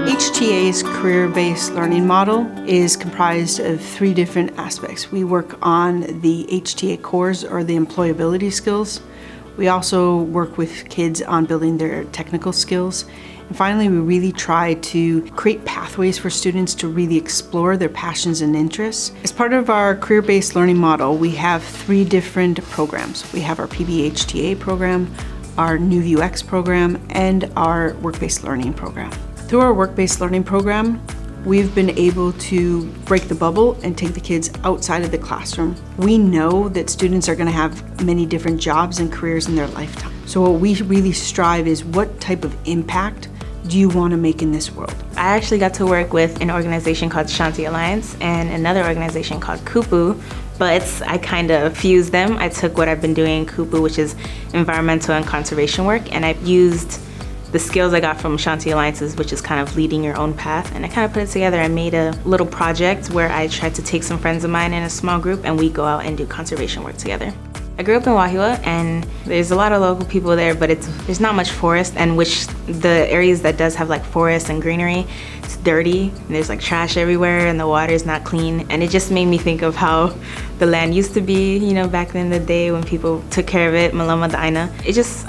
HTA's career-based learning model is comprised of 3 different aspects. We work on the HTA cores, or the employability skills. We also work with kids on building their technical skills. And finally, we really try to create pathways for students to really explore their passions and interests. As part of our career-based learning model, we have 3 different programs. We have our PBHTA program, our New UX program, and our work-based learning program. Through our work-based learning program, we've been able to break the bubble and take the kids outside of the classroom. We know that students are going to have many different jobs and careers in their lifetime. So what we really strive is, what type of impact do you want to make in this world? I actually got to work with an organization called Shanti Alliance and another organization called KUPU, but I kind of fused them. I took what I've been doing in KUPU, which is environmental and conservation work, and I've used the skills I got from Shanti Alliances, which is kind of leading your own path, and I kind of put it together. I made a little project where I tried to take some friends of mine in a small group and we go out and do conservation work together. I grew up in Wahila, and there's a lot of local people there, but there's not much forest, and the areas that does have like forest and greenery, it's dirty, and there's like trash everywhere, and the water is not clean, and it just made me think of how the land used to be, you know, back in the day when people took care of it, Malama Daina.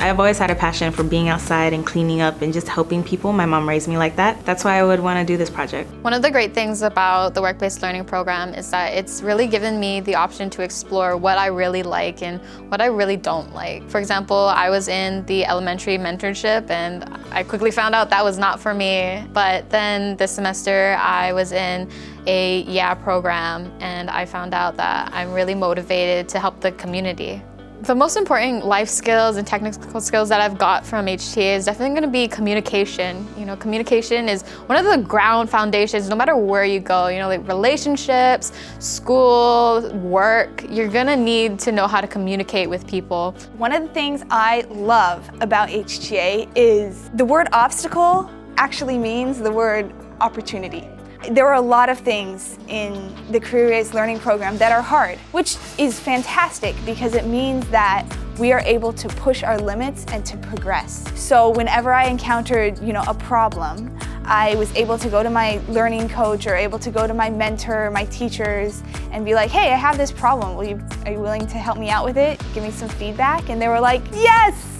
I've always had a passion for being outside and cleaning up and just helping people. My mom raised me like that. That's why I would want to do this project. One of the great things about the work-based learning program is that it's really given me the option to explore what I really like and what I really don't like. For example, I was in the elementary mentorship and I quickly found out that was not for me. But then this semester I was in a YA program and I found out that I'm really motivated to help the community. The most important life skills and technical skills that I've got from HTA is definitely going to be communication. You know, communication is one of the ground foundations no matter where you go. You know, like relationships, school, work, you're going to need to know how to communicate with people. One of the things I love about HTA is the word obstacle actually means the word opportunity. There are a lot of things in the career-based learning program that are hard, which is fantastic because it means that we are able to push our limits and to progress. So whenever I encountered, a problem, I was able to go to my learning coach or able to go to my mentor, my teachers, and be like, hey, I have this problem. Are you willing to help me out with it? Give me some feedback. And they were like, yes,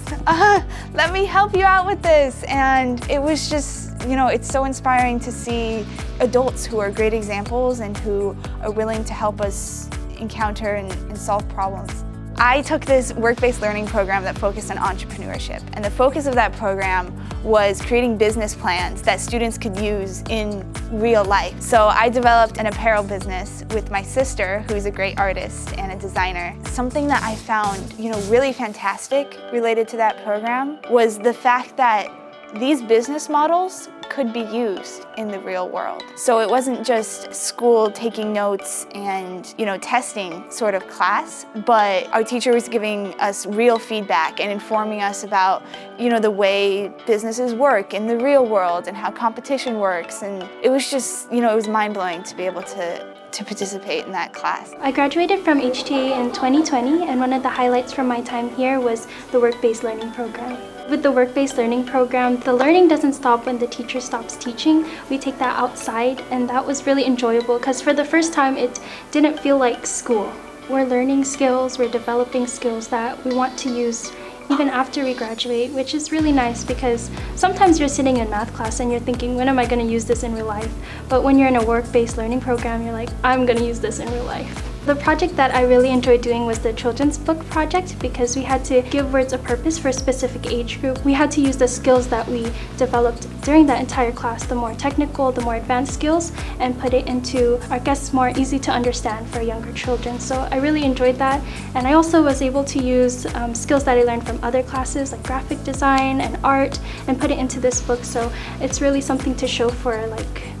let me help you out with this. And it was just, it's so inspiring to see adults who are great examples and who are willing to help us encounter and solve problems. I took this work-based learning program that focused on entrepreneurship, and the focus of that program was creating business plans that students could use in real life. So I developed an apparel business with my sister, who's a great artist and a designer. Something that I found, really fantastic related to that program was the fact that these business models could be used in the real world. So it wasn't just school taking notes and, testing sort of class, but our teacher was giving us real feedback and informing us about, the way businesses work in the real world and how competition works. And it was just, it was mind-blowing to be able to participate in that class. I graduated from HTA in 2020, and one of the highlights from my time here was the work-based learning program. With the work-based learning program, the learning doesn't stop when the teacher stops teaching. We take that outside, and that was really enjoyable because for the first time it didn't feel like school. We're learning skills, we're developing skills that we want to use even after we graduate, which is really nice because sometimes you're sitting in math class and you're thinking, when am I going to use this in real life? But when you're in a work-based learning program, you're like, I'm going to use this in real life. The project that I really enjoyed doing was the children's book project because we had to give words a purpose for a specific age group. We had to use the skills that we developed during that entire class, the more technical, the more advanced skills, and put it into, I guess, more easy to understand for younger children. So I really enjoyed that. And I also was able to use skills that I learned from other classes like graphic design and art and put it into this book. So it's really something to show for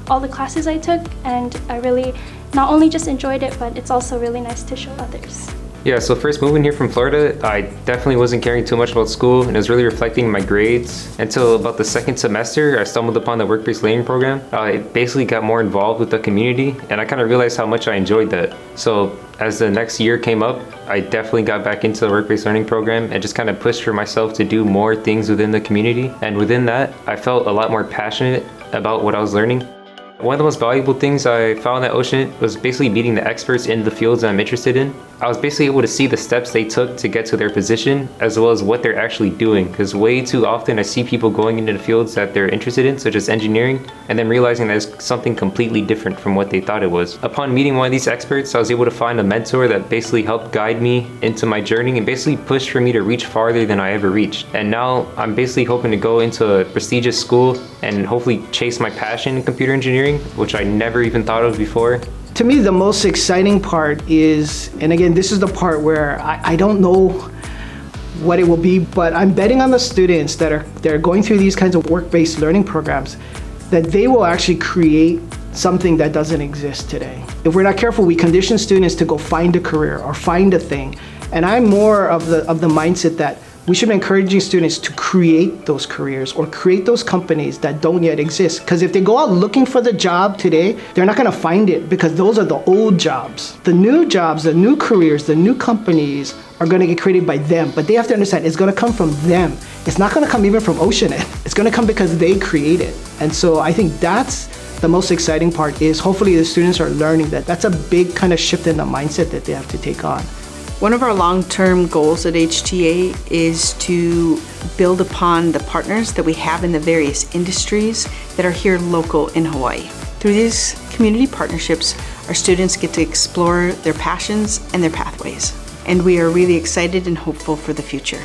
all the classes I took, and I really not only just enjoyed it, but it's also really nice to show others. Yeah, so first moving here from Florida, I definitely wasn't caring too much about school, and it was really reflecting my grades until about the second semester. I stumbled upon the work-based learning program. I basically got more involved with the community, and I kind of realized how much I enjoyed that. So as the next year came up, I definitely got back into the work-based learning program and just kind of pushed for myself to do more things within the community. And within that, I felt a lot more passionate about what I was learning. One of the most valuable things I found at Ocean was basically meeting the experts in the fields I'm interested in. I was basically able to see the steps they took to get to their position, as well as what they're actually doing. Because way too often I see people going into the fields that they're interested in, such as engineering, and then realizing that it's something completely different from what they thought it was. Upon meeting one of these experts, I was able to find a mentor that basically helped guide me into my journey and basically pushed for me to reach farther than I ever reached. And now I'm basically hoping to go into a prestigious school and hopefully chase my passion in computer engineering, which I never even thought of before. To me, the most exciting part is, and again, this is the part where I don't know what it will be, but I'm betting on the students that are going through these kinds of work-based learning programs, that they will actually create something that doesn't exist today. If we're not careful, we condition students to go find a career or find a thing. And I'm more of the mindset that we should be encouraging students to create those careers or create those companies that don't yet exist. Because if they go out looking for the job today, they're not gonna find it because those are the old jobs. The new jobs, the new careers, the new companies are gonna get created by them, but they have to understand it's gonna come from them. It's not gonna come even from Ocean. It's gonna come because they create it. And so I think that's the most exciting part, is hopefully the students are learning that that's a big kind of shift in the mindset that they have to take on. One of our long-term goals at HTA is to build upon the partners that we have in the various industries that are here local in Hawaii. Through these community partnerships, our students get to explore their passions and their pathways. And we are really excited and hopeful for the future.